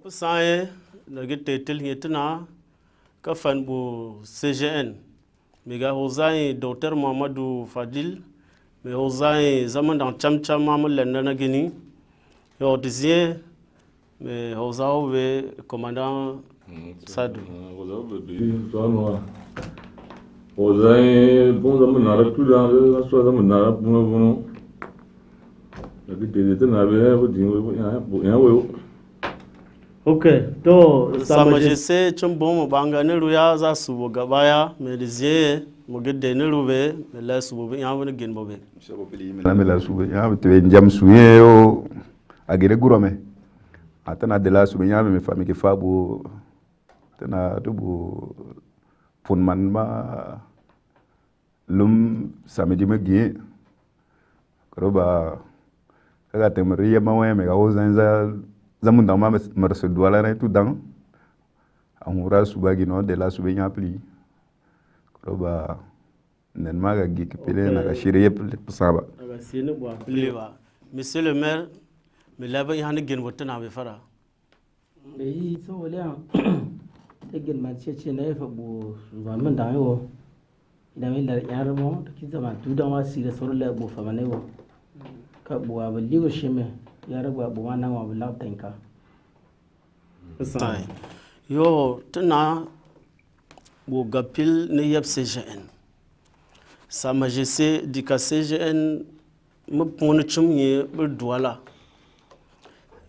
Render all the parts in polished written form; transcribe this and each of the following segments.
Sae nagi tetel yetna ka fan bu CGN mega hozai Dr Mohamedou Fadil me hozai zaman dan chamcham mamul lenna na gini yo dizie me hozao we commandant Sadou hozai bon zaman nara tu da so zaman nara bunu nagi tetel na be bu dingo ya wo Okay, to samajese chumbo banga ne ruya za su gabaya me dizie mo gede ne rube me la su bo ya woni gen bobe sabo pili me la su ya te njam suye o agere gurome atana de la su ya me fami ke fabu tana dubu pun man ma lum samedi me gi roba kaga te mariya ma wa me ga ozanza zamun da ma marsu duala na tu dang amura subagi no de la subenya pli roba nen maga gi kepele na ga shiriye saba daga sinu bo pli ba monsieur le maire me laba yana gen wotana be fara be so wala te gen ma che na fa bo zaman da yo ida me la yar mo ki zaman tu da wa sire so la bo fa mane wo ka bo ba ligo sheme yara ba bu wannan wa bula tanka sai yo tana bo gapil ne yab CGN sa majese di ka CGN mu pon chumye bur duala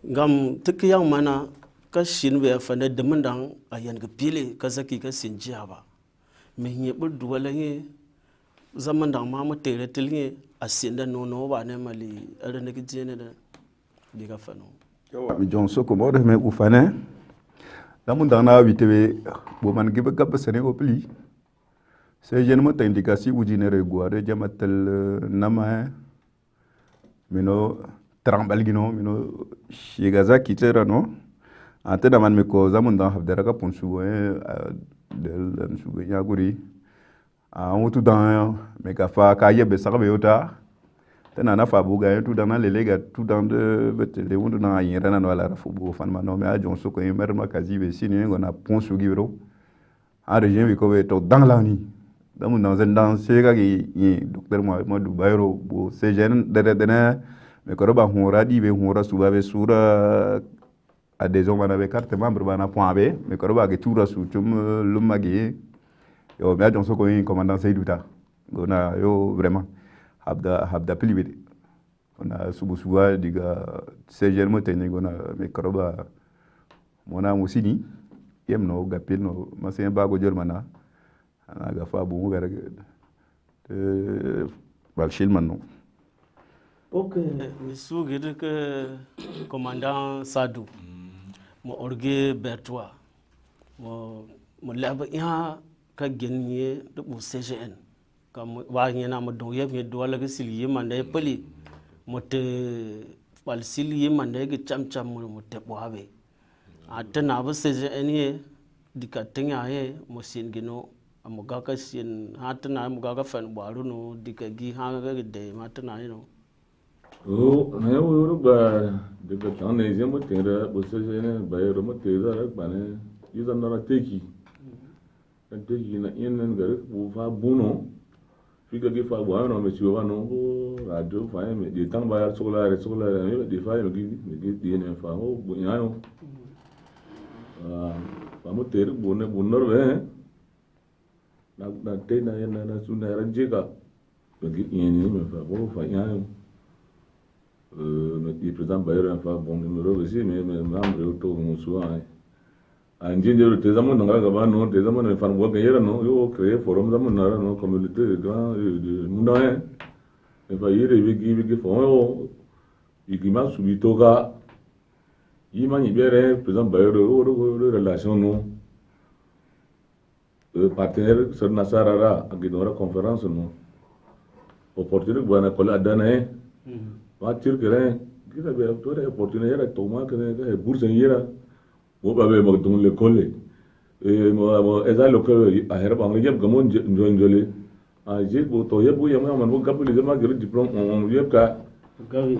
gam tikyan mana ka shin be fa ne demandan ayan gapile ka saki ka sinjiya ba me nye bur duala ye zaman da ma mu tere tilye asinda no ba ne mali are ne gijene da diga fano mi jon soko mo de me ufane damun dana witewe bo man gibe gab sene opli se jen mo tindikasi ujinere guare jamatel nama mino trambal gino mino shigaza kitera no ante da man me ko zamun dan habdara ka punsu del sugo nyaguri a mutu dan me ka fa ka yebe sarbe yota tana na fa buga tu dan le lega tu dan de betele wundu na yira na wala rafu bu fan ma no me ajon so ko mer ma kazi be sini ngona ponsu gibro a regime bi ko be to dan la ni damu na zen dan se ga gi docteur mo du bayro bu CGN de me ko ba hura di be hura suba be sura adhésion mana be carte membre bana point be me ko ba ge tura su tum lumma gi yo me ajon so ko commandant Seydou ta gona yo vraiment habda pilibidi ona subusuwa diga CGN mo tene gona mikroba mona musini yemno gapil no masen bago jol mana ana ga fa bu gara bal shilman no okay misu gede ke commandant Sadou mo orgue Bertois mo laba ya ka genye de bu CGN kam wa nyena mo don yeb do wala ga sil yimande pali mo te wal sil yimande ga cham mo te boabe atana ba CGN ye dikatenya ye mo sin gino mo ga ka sin hatana mo ga fan boaru no dikagi ha ga de matana no ne wo ba de ka tan ne je mo tera bo CGN ba yo mo tera ba ne yizan na teki na yen ga bu fa buno figa gi fa bo no me siwa no radio fa me di tang ba sola me di fa me gi di ne fa ho bu ya no fa mo ter bu ne bu nor be na te na na su na ranje ga gi yen ni me fa bo fa ya no me di president ba yo fa bon numero aussi me membre to mo su ai Anjinjero te zaman nanga gaba no te zaman ne fan wo gayera no yo créer forum zaman na no communauté grand de mundae e fa yire bigi fo igima subito ga yima ni bere président bayero o relation no partenaire sur nasarara agidora conférence no opportunité buana kola dana wa tirkere kita be opportunité era toma que bourse yera wo ba be mo dum le colle mo eza lo que a herba ngi yeb gamon njole a je bo to yeb yam man bo gabuli zama gir diplôme on yeb ka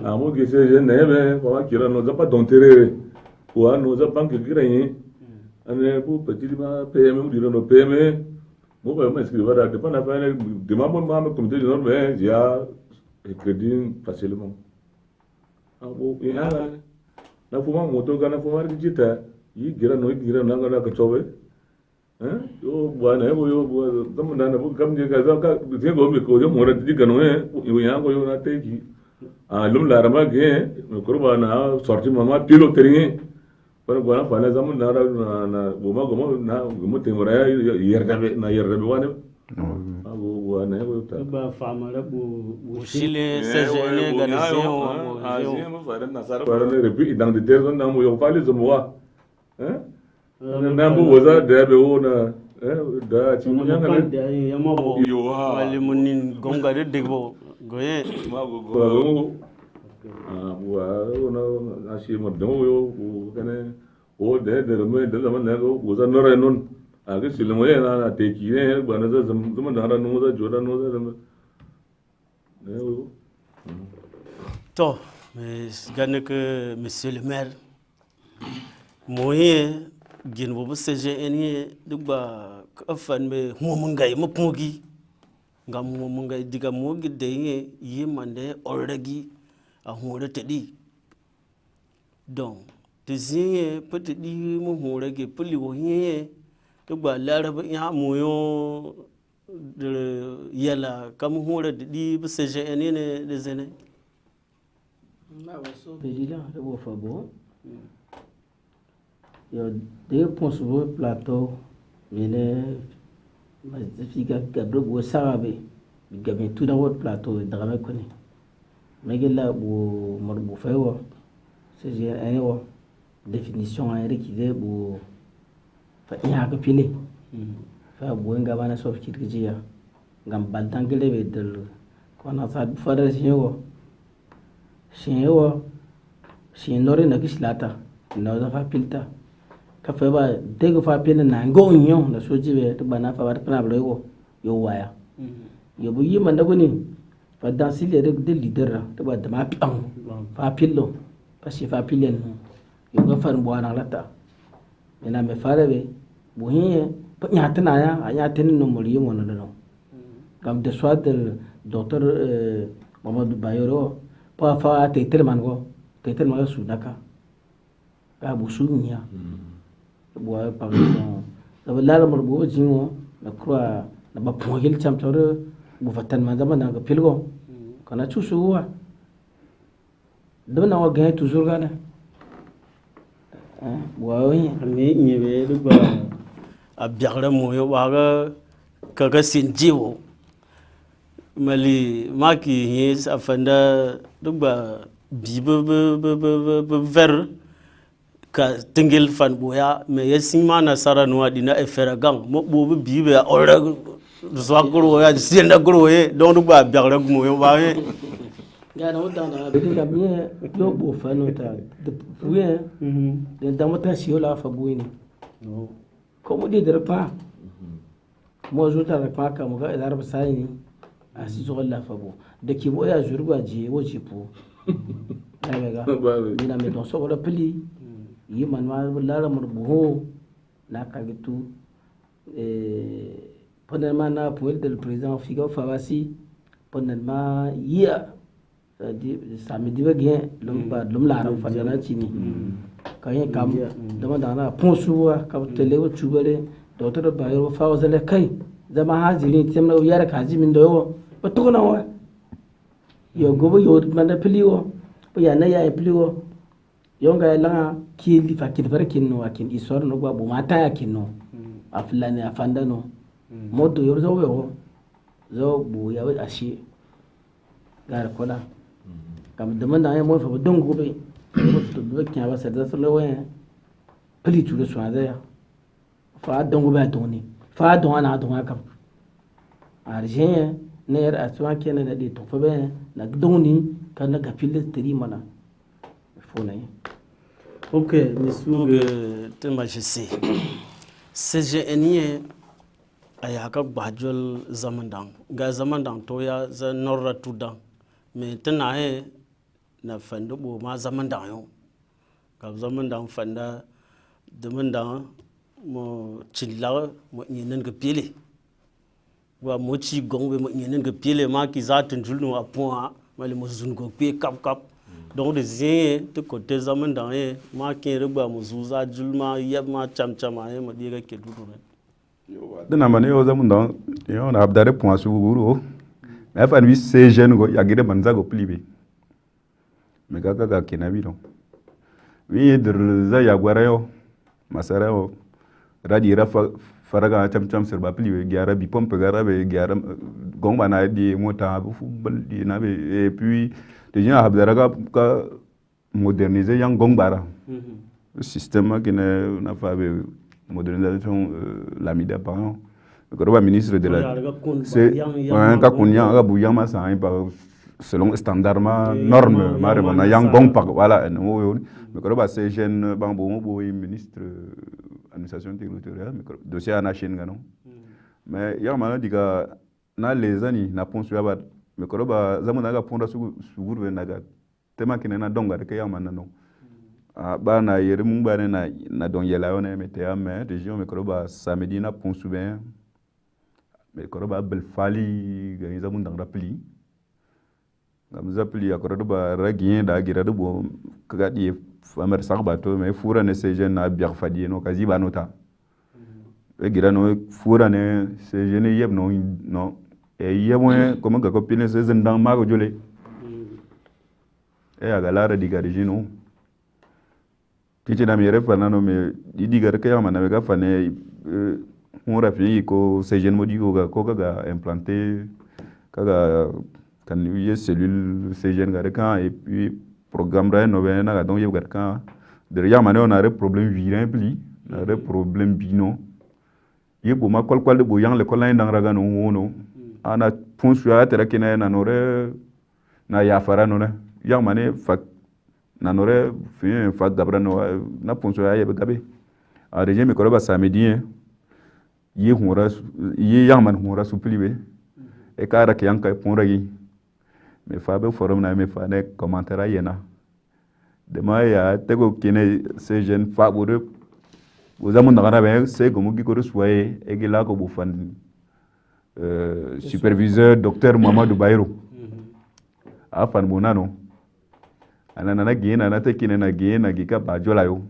a mo ge se je ne be ko akira no zapa don terere wa no za banque giranyi ane bu petit ma PME mu dirano PME mo ba ma inscrire da pas na faire de ma bonne ma comité de norme mais il y a crédit facilement abo ya na fuma moto gana fuma digita yi gira no gira na ngana ka chobe yo bwana yo kama na bu kam je ga ka je go mi ko yo mo ra diga no yo ya go yo na te ki lum la rama ge kurba na sorti mama pilo teringe पर gonna final जमन ना गोमा गोमा ना गोमा तेमरा yerda be wane वो wane वो ta ba famara bu shile sejene galiseo mo fara na sara fara ne repi dans de terre na mo yo fali zo moa na bu woza de be wona da ci mo nyanga ne ya mo yo wali munin gonga de degbo goye ma go wa ona ashi mo de yo kane o de me de zaman ne go woza no re non aga silmo ye na te ki ne bana za zaman da no za joda no za ne wo to gane que monsieur le maire moye gin bo seje eni dugba afan me momungai mapungi ngam momungai diga mogi de yi mande already a hore tedi donc tizinye petedi mo hore ge puli wo ye dugba laraba ya moyo de yala kam hore di seje eni ne de zene Président, je vous fais bon. Il y a des points sur le plateau. Il y a des sarabe. Il y a tout dans votre plateau. Il y a des connu. Mais il y a des faire. C'est une définition à réquiser pour faire un peu pile. Faire un gavana sauf qu'il y a. Gambal d'anglais de qu'on a fait faire Shinyewa Shinore na Gislata, no da fa pilta. Ka fa ba dego fa pilta na ngonyo da soji be to bana fa war kana brego yo waya. Yo bu yima da guni fa dan sile de leader to ba da ma pian fa pillo pa si fa pilen yo ga far bo na lata. Ina me fara be bu hiye pa nyata na ya anya tin no muri mo no no. Kam de soit docteur Mamadou Bayoro pa fa teitel mango teitel mango sudaka ka busunya bo pa no da bala mo bo jingo na croix na ba pongil chamtore bu fatan ma zama na ga pilgo kana chusuwa dona wa ga toujours gana bo yi ni nyebe dugba abiagre moyo waga kaga sinjiwo mali maki his afanda dugba bibe ver ka tingil fan boya me yesima na sara no adina efera gang mo bo bibe ora so gro ya sinda gro ye don dugba biagre mo yo ba ye ya na wada na be ka bien yo bo fa no ta de puye de damota si ola fa buini no como de pa mo zo ta pa ka mo ga idar ba sai asi zo la fa bo de ki bo ya jurgwa je wo ji po daga ina me don so wala pili yi man ma la mo bo na ka gitu pendant ma na pour le président Figo Fawasi pendant ma ya samedi ba gen lum la ran fa jana chini ka yin kam dama dana ponsuwa ka tele wo chubare docteur Bayero Fawazale kai zama hajiri temna yara kaji min do ba to na wa yo gobo yo manda piliwo ba ya na ya piliwo yo ga la ki li fa ki fara kin no akin isor no ba bu mata ya kin no aflani afanda no modo yo zo bu ya wa ashi gar kola kam demanda ya mo fa don gobe to do kya ba sa da so lo wa pili tu le so ya fa don gobe doni fa don ana don kam arjen ne yar aswa kenan da to fa be na doni kan ga pili tiri mana fo na ok monsieur te majesté CGN ayaka gbajol zamandang ga zamandang to ya za norra tudan me tana he na fando bo ma zamandang yo Ka zaman dang fanda zaman dang mo chilla mo nyenen ga pile. Wa mo chi gong be mo nyenen ga pile ma ki za tunjul no apon ma le mo zun go pe kap kap. Donc de zin te côté zaman dang e ma kin reba mo zuza julma yeb ma cham cham e mo diga ke dudu ne. Dana mane yo zaman dang yo na abdare point su guru. Mais fa ni se jeune go ya gide banza go plibe. Mais ga kenabi don. Wi dir za ya gwara yo masara yo radi rafa faraga cham sirba plibe gyara bi pompe gara be gyara gongba na di mota bu football di na be et puis de gens abdara ka moderniser yang gongbara. Le système qui n'a pas de modernisation l'amida par exemple. Le ministre de la c'est ka kunya ga bu yang ma sa selon standard ma norme ma na yang gong par voilà mais ko ba c'est jeune bambo mo ministre administration territoriale dossier à la chaîne non mais il y a maintenant diga na les années na ponsu ya ba mais ko ba zamu na ga ponda su gurbe na ga tema kinena donga de ya maintenant non ba na yere mun ba na don yela on mete ya mais de gens mais ko ba samedi na ponsu ben mais ko ba bel fali ga ni zamu ndang rapli ngam zapli ya ko ba ragien da gira do bo ka di famer sakbato mais fura ne se jeune na biar fadi no kazi ba nota e gira no fura ne se jeune yeb no e yebwe comme ga copine se zendang ma go jole e aga lara diga de jino titi na mi refa nano me diga ke ya mana ga fane on rafi ko se jeune modi ko ga implanter kaga kan y cellule se jeune ga kan et puis programme ra no be na ga donc yeb ga kan derrière mané on a des problèmes virin pli na des problèmes bino yebo ma kwal de bo yang le kolay ndang raga no wono ana ponsu ya tera kina na nore na ya fara no na yang mané fa na nore fin fa gabra no na ponsu ya yeb gabe a reje mi ko ba samedi yi hura yi yang man hura suplibe e kara ke yang kai ponra yi me fa be forum na me fa ne commentaire yena de ma ya tego kine se jeune fa bore vous avez mon c'est comme qui correspond soyez et qui là que vous faites superviseur docteur Mamadou Bayrou a fan bonano ana na gina na te kine na gina gika ba jola yo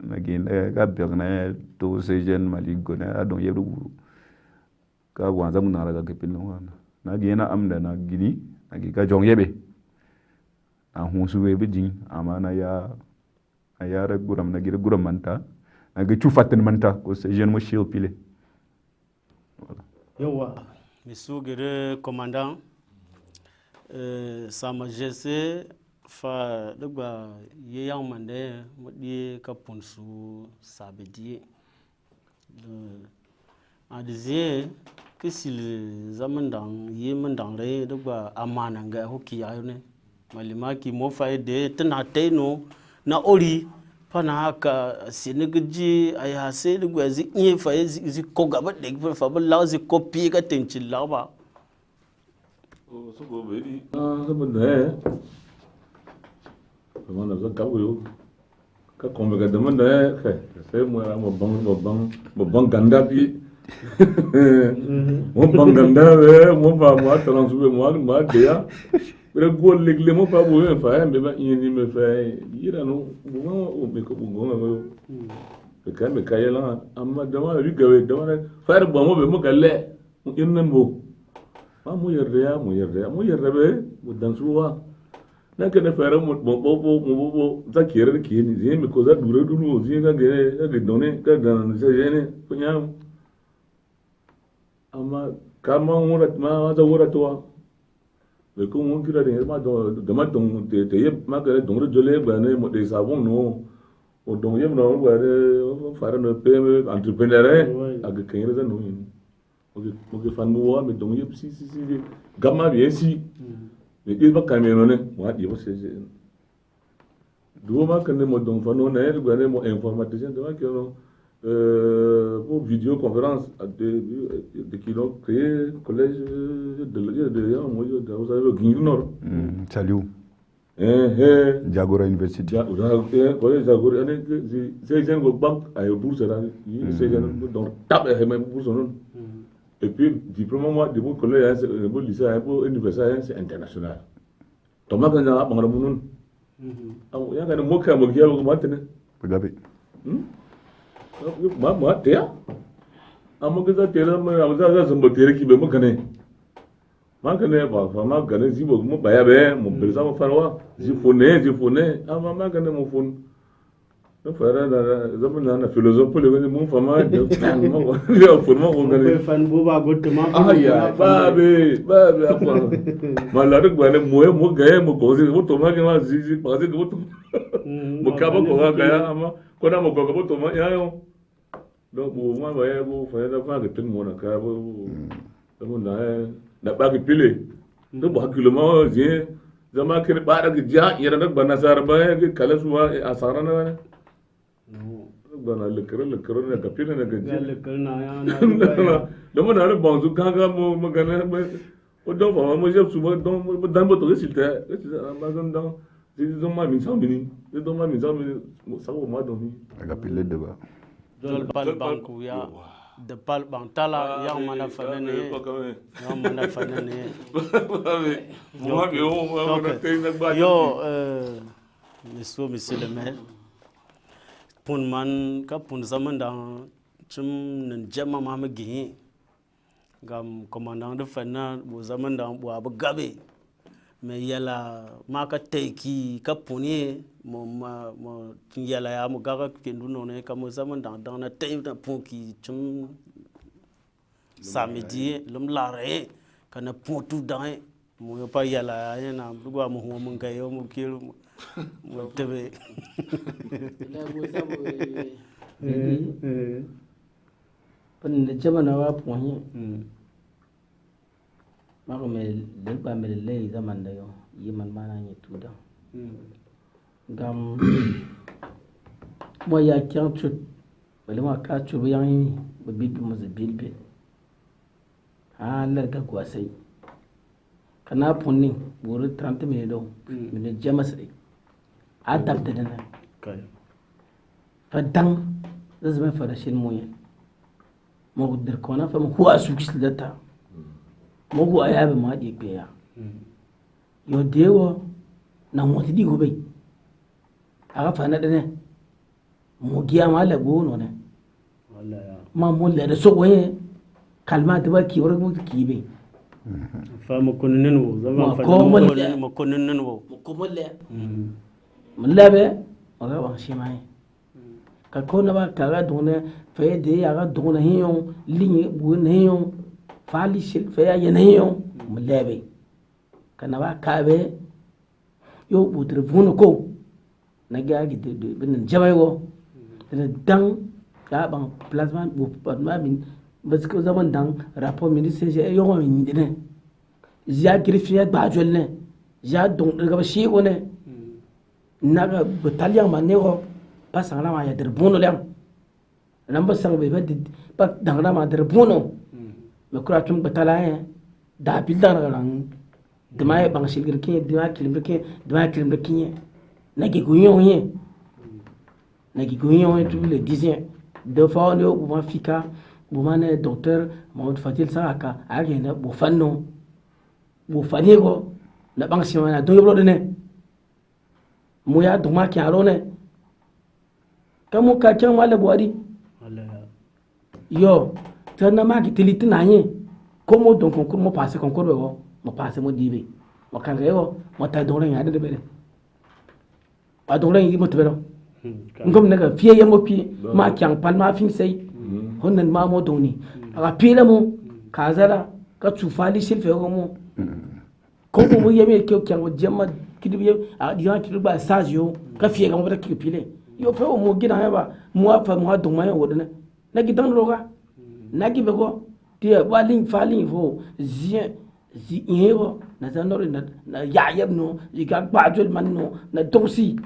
na gina ga berna to se jeune maligo na don yeru ka wanza mun na ga kepin wana na gina amda na gini na gika jong yebe a hunsuwe bidin amana ya ayara guram na gira guram manta na ga chufatin manta ko se jeune mo shil pile voilà yawa misu gere commandant sa majesté fa dagba yeyang mande modi ka ponsu sabedi a dizie que si zamandang yemandang re dagba amana ga hokiya ne malima ki mo faide tana taino na ori pana ka sinigji ay hase de gwazi nye fa zi ko gaba de fa ba la zi copie ka tenchi la ba o so go beri so bende mana za ka yo ka kombe ga demande se mo ra mo bang ganda bi mo bang ganda we mo ba mo atlan sube mo ma de ya re gol legle mo pa bo fa me ba ni me fa yira no bo o me ko bo ngo be kan me kayela amma dama ri gawe dama fa re bo mo be mo galle mo innan bo ma mo yerda be mo dan suwa na ka da fara mo bo za kire ki ni zai me ko za dure dunu zai ga done ka ga na sai ne kunya amma kama wurat ma za wuratwa le ko mon kira de ma de ma don te yeb ma ga don re jole ba ne mo de savon no o don yeb no ba de fara no pe entrepreneur a ga kin re no o ke fan mo me don yeb si gamma bien si le ke ba kameno ne wa di bo se do ma kan ne mo don fa no ne ga ne mo informaticien de ma ke no pour vidéoconférence de qui ont créé collège de vous avez le Guinée Nord. Salut. Jagora University. Collège Jagora, c'est jeune banque à bourse là, c'est jeune donc tape même bourse non. Et puis diplôme moi de mon collège, mon lycée, mon université c'est international. Thomas quand on a banque mon non. Il y a quand mo ka mo giya ko matene. Pagabe. Moi théa. Amo que ça théa mais ça semble théa qui be mo kane. Ma kane ba ma kane zibo mo baya be mo belsa mo farwa. Zifone. Ama ma kane mo fon. No fara da zaman na philosophe le mo fama de mo le fon mo ko kane. Fan bo ba gotte ma. Ya babe apa. Malade gwane mo gaye mo gozi mo toma ke ma zizi pase ko to. Mo kaba ko ga ama ko na mo ko ko toma ya yo. Donc mo ma ba ya go fa da fa ke tin mo na ka bo. Mo na ba ke pile. Do ba kilo ma je zama ke ba da ja ya da ba nasar ba ke kala suwa asara na. Bana le kere ne ka pile ne ka je. Le kere na ya na. Dama na le banzu kanga mo magana o don fa mo je suba don mo dan bo to resultat ma don dan je don ma min sambini je don ma min sambini sa ko ma don ni Aga pile de ba. Jol bal banku ya de bal bang tala ya mana fanane ya mana fanane mo be o mo na te na ba yo monsieur le maire pun man ka pun zaman da chum nan jama ma ma gi gam commandant de fana bo zaman da bo abu gabe me yala ma ka teki ka puni mo yala ya mo gaga kendu no ne ka mo zaman da na tay na pon ki chum samedi lum lare kana pontu dan mo yo pa yala ya na du mo mo ngai yo mo kilo mo tebe la bo sa bo pan ne jama na wa ponye mako me del ba me le zaman da yo yiman mana ni tuda gam mo ya kyan chut wala ma ka chu bi yan ba bibi mo ze bilbil lar ga gwasai kana punni buru 30 minutes do min jama sai adab da dana kai fadan zama fara shin moye mo gudir kona fa mo huwa su kis data mo hu ayabe ma di pe ya yo dewo na mo ti go be aga fa na dane mo giya ma la go no ne wallahi ma mo le da so waye kalma da ba ki wora mo ki be fa mo kunnin wo zama fa mo kunnin wo mo ko mo le mo lebe o ga wa shi mai ka ko na ba ka ga done fe de ya ga done hiyon linye bu ne hiyon fali shil fe ya ne hiyon mo lebe kana ba ka be yo bu telefone ko na ga gi de bin jamai wo da dan ya ban plasma bu ma min parce que zaman dan rapport ministre je yo min dine ya griffier ba jolle ya don daga shi ko ne naga battalion manero pas sangla ma ya der bono lem namba sang be ba dangna ma der bono me kura tum battalion da bilda na lang demaay bang shilgir ki demaay kilim ki nagi gunyo ye nagi gunyo tous les 10 deux fois on est au fika bu mane docteur Maud Fatil Saraka agena bu fanno bu fanigo na bang simana do yoblo ne mu ya duma ki alo ne kamu ka kyan wala buari yo tana ma ki tiliti na yin ko mo don concours mo passer concours wo mo passer mo dibe mo kan rewo mo ta don ren ya de bele a don ren yi mo tebero ngom naga fiye ya mo pi ma kyan palma fin sai honnan ma mo doni aga pila mo kazala ka tufali silfe mo ko mo yeme ke kyan wo jemma kidibe a diga kidiba sajio ka fiye ga mo da kipile yo fe mo gina ya ba mo fa mo don ma yo wodne na gidan roga na gibe ko tie walin falin fo zi yego na zanori na ya yebno yiga gbajol manno na dosi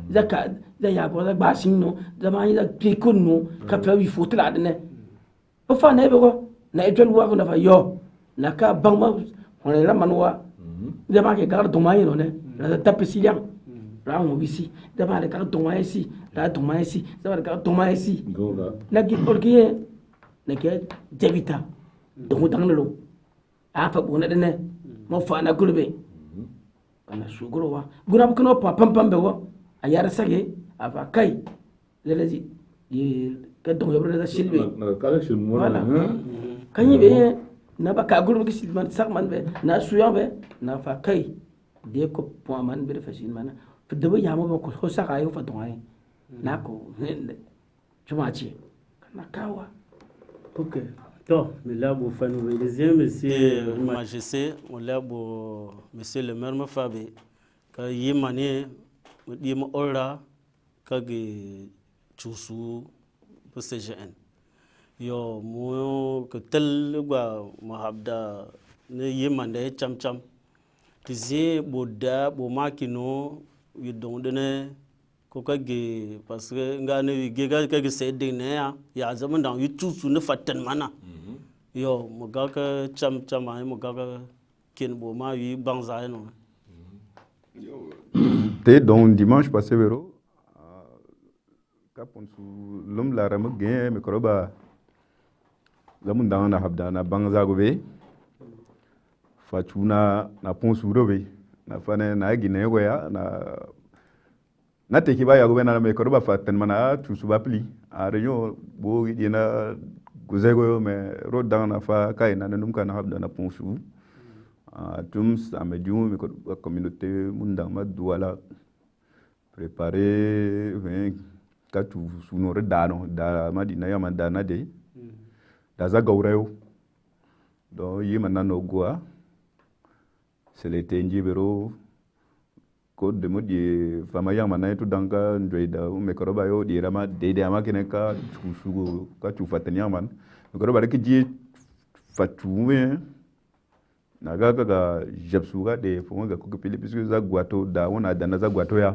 zaka da ya ko da basin no da ma yi da pikun no ka fe wi fotla de ne o fa ne be ko na ejol wa ko na fa yo na ka bangma on la manwa dama ke gar to mai no ne la tape si liang ra mo bisi dama de gar to mai si ra to mai si dama de gar to mai si na ki orki ne ke jabita do tang lo a fa bona de ne mo fa na gurbe kana shuguro wa guna bukuno pa pam pam be wo ayar sage afa kai lelaji ye ka don yobre da silbe na kala shilmo wala kanyi be na ba ka gurbe ki silman sak man be na suya be na fa kai de ko po man be fa silman fa de ya mo ko saka ayo fa don ay na ko chuma ci kana kawa ok to mi labo fanu be deuxième monsieur majesté mo labo monsieur le maire ma fabe ka yimane mo di mo ora ka ge chusu po CGN yo mo ko tel gwa mo habda ne yimande cham cham tizi boda bo makino wi don dene ko ka ge parce que ngane wi ge ka ge se de ne ya zaman dan wi chusu ne fatten mana yo mo ga ka cham cham ay mo ga ka ken bo ma wi bangza no te donc dimanche passé vero kapon su lum la ram ge me koroba zamun dan na habda na bangza go be fa chuna na pon su robe na fane na gine go ya na te ki ba ya go na me koroba fa ten mana tu su ba pli a réunion bo yena guzego me ro dan na fa kai na num kana habda na pon su tum sa me diou me ko communauté munda ma douala préparer ka tu suno re dano da madina ya mandana de da za gaurayo do yi manna no goa c'est le tenji bero ko de modi fama ya manna tu danga ndoida me ko ba yo di rama de ama kene ka sugo ka tu fatanya man me ko ba ke ji fatuwe na ga jabsuga de fo ga ko pili puisque za gwato da wona da na za gwato ya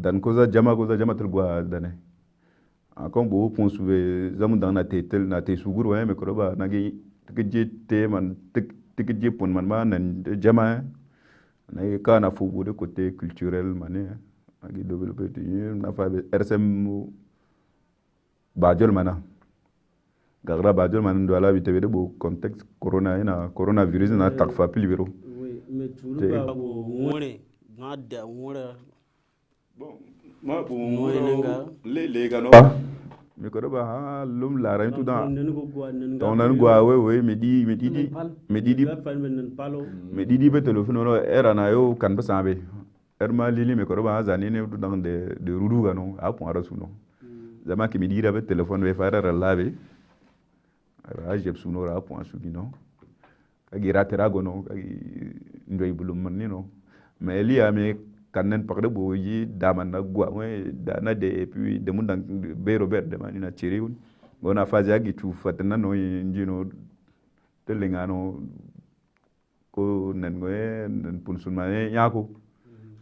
dan ko za jama tul gwa dane akon bo pon suwe zamu dan na tetel na te sugur wa me ko ba na gi tike te man tike pon man ma nan jama na ka na fu de côté culturel mané agi développer na fa RSM bajol mana gagra bajol man do ala bitebe de bo contexte coronavirus na takfa pilibero oui mais tout le ba bo ngore na da ngore bon ma bo nenga le ga no mi ko ba ha lum la ran tout dans ton nan gwa we me di be telephone no era na yo kan ba sabe ma lili me ko ba zani ne tout dans de rudu ga no a point rasu no zama ki mi di be telephone be fara labe ra jeb suno ra point su no kagi ratera go no kagi ndoy bulum man ni no mais li ame kanen pakde bo yi daman na gwa we da na de et puis de mun dan be Robert de manina chiriun bona fazi agi tu fatna no njino telengano ko nen goe nen pun sun mane nyako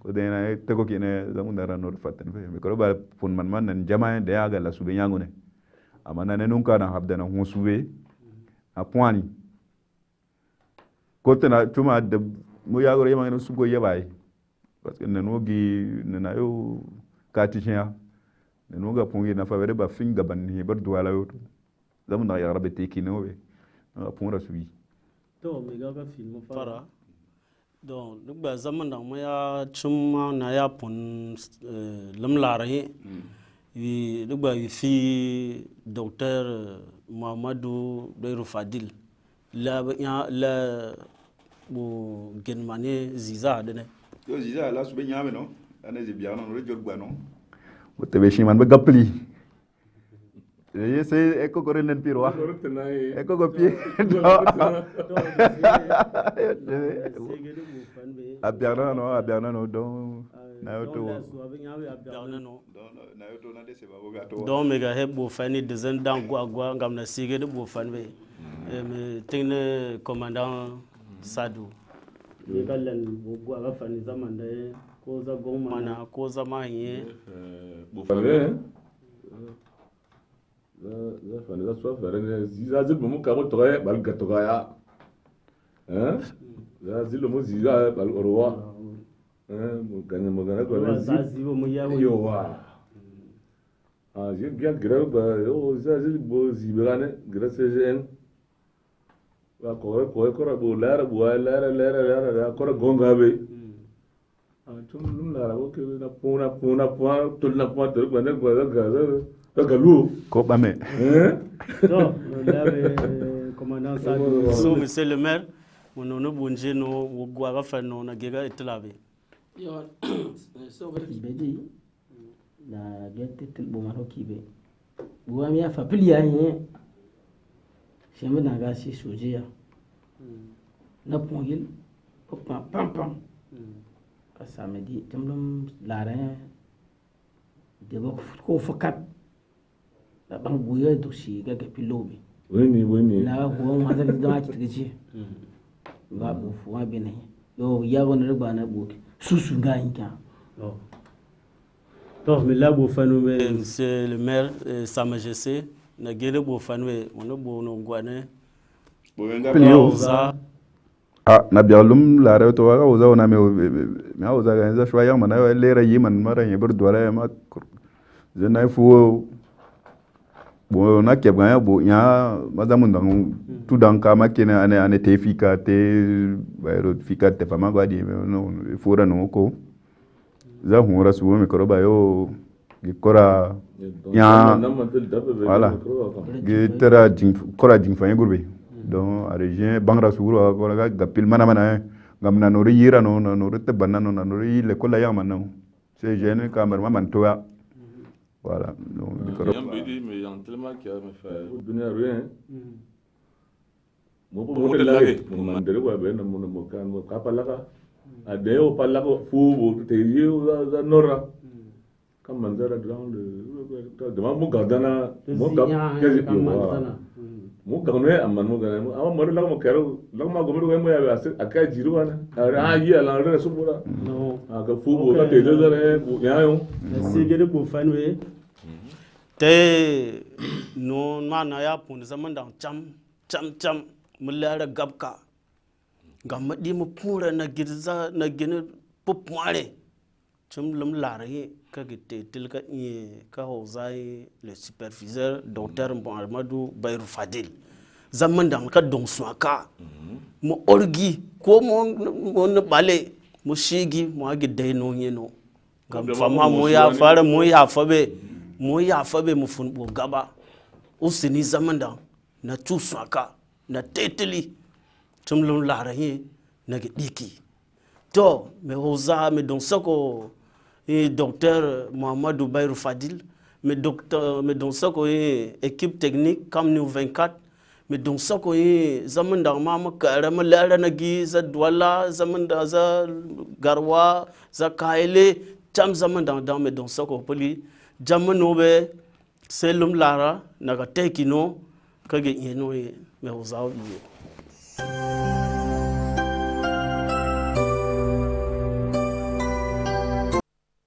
ko de na te ko kine zamun dara no fatna be ko ba pun man nen jama de aga la sube nyango ne amana ne nunka na habda na husube a poani ko tena tuma de mo yago yema no sugo yebay parce que neno gi nena yo katisha neno ga pongi na favere ba finga ban ni bar duala yo zamu na ya rabbe te kino be na pon rasui to me ga film fara donc duk ba zaman da mu ya cimma na ya pon lamlare yi duk ba fi docteur Mamadou Beirou Fadil la bo genmane ziza de ne yo ziza la sube nyame no ane je biano no jor gwa no o tebe shiman ba gapli se eko ko renen piro wa eko ko pie abiana no don na yo to na de se ba boga to don mega hebo fani de zan dan gwa ngam na sige de bo fan be me tinne commandant Sadou ne kallan bo ga fani zaman da ko za goma na ko za mahie bo fane la fane la soif la ziza zit mo ka mo toye bal gatoya hein za zilo mo ziga alorwa magana ko na zazibo mu yawo yowa je gya gira ba o za zil bo zibirane gira CGN wa ko bo lara ko gonga be tum lum lara ko ke na puna tul na puna tul bane ko ga galu ko bame donc le commandant Sadou so monsieur le maire mon no bonje no wo gwa fa no na gega itlabe yo so ba ki bedi na gette til bo maro ki be bo am ya fa pili ya he shema na ga si soje ya na pongil pam pam ka samedi tumlum lare de ko fakat da bang buya do shi ga pilobi wani na ko ma da da ki tigi ba bu fu wa bene yo ya woni riba na bu susu ga inka donc mais là bo fanu monsieur le maire sa majesté na gere bo fanu on bo no gwane Pilio. Na bialum la re to ga uza ona me uza ga za shwa yang mana le ra yi man mara ye bur dwala ma zena fu bo na ke ga bo nya mazamun dang tu dang ka ma kene ane te fika te bayro fika te fama ga di no fura no ko za hu ra su me ko ba yo gi kora nya voilà gi tera jing kora jing fa ngurbe donc a région bangra suguro ko ga gapil mana gamna no yira no te banna no le ko la yama no c'est jeune camera man toya voilà donc mais en tellement qui a me fait donner rien mo ko de lage mo man de ko be no mo kan mo ka palaka a de o palaka fu bo te yi za nora kam manzara dans le de mo gardana mo ga ke mo gano amman mo gano amma mo la mo kero la ma go mo mo ya aka jiru wana a yi ala re so bura no aka fu bo ka te de re bu ya yo si gere bo fanwe te no na ya pun zaman dan cham mulara gabka gamadi mu pura na girza na gine popmare chum lum lare ka gite tilka ka hozai le superviseur docteur Amadou Bayrou Fadil zaman dan ka don suaka mu orgi ko mo na bale mu shigi mu agi dai no yeno gam fama mu ya fara mu ya fabe mu fun bo gaba usini zaman dan na tu suaka na tetili chum lum lare na gidiki to me hoza me don sako et docteur Mohamedou Bayrou Fadil, mais donc ça quoi équipe technique comme nous 24, mais donc ça quoi zaman da ma karama lara nagi za douala zaman da za garwa za kaile cham zaman da mais donc ça quoi poli jamano be selum lara naga tekino kage yeno me ozawo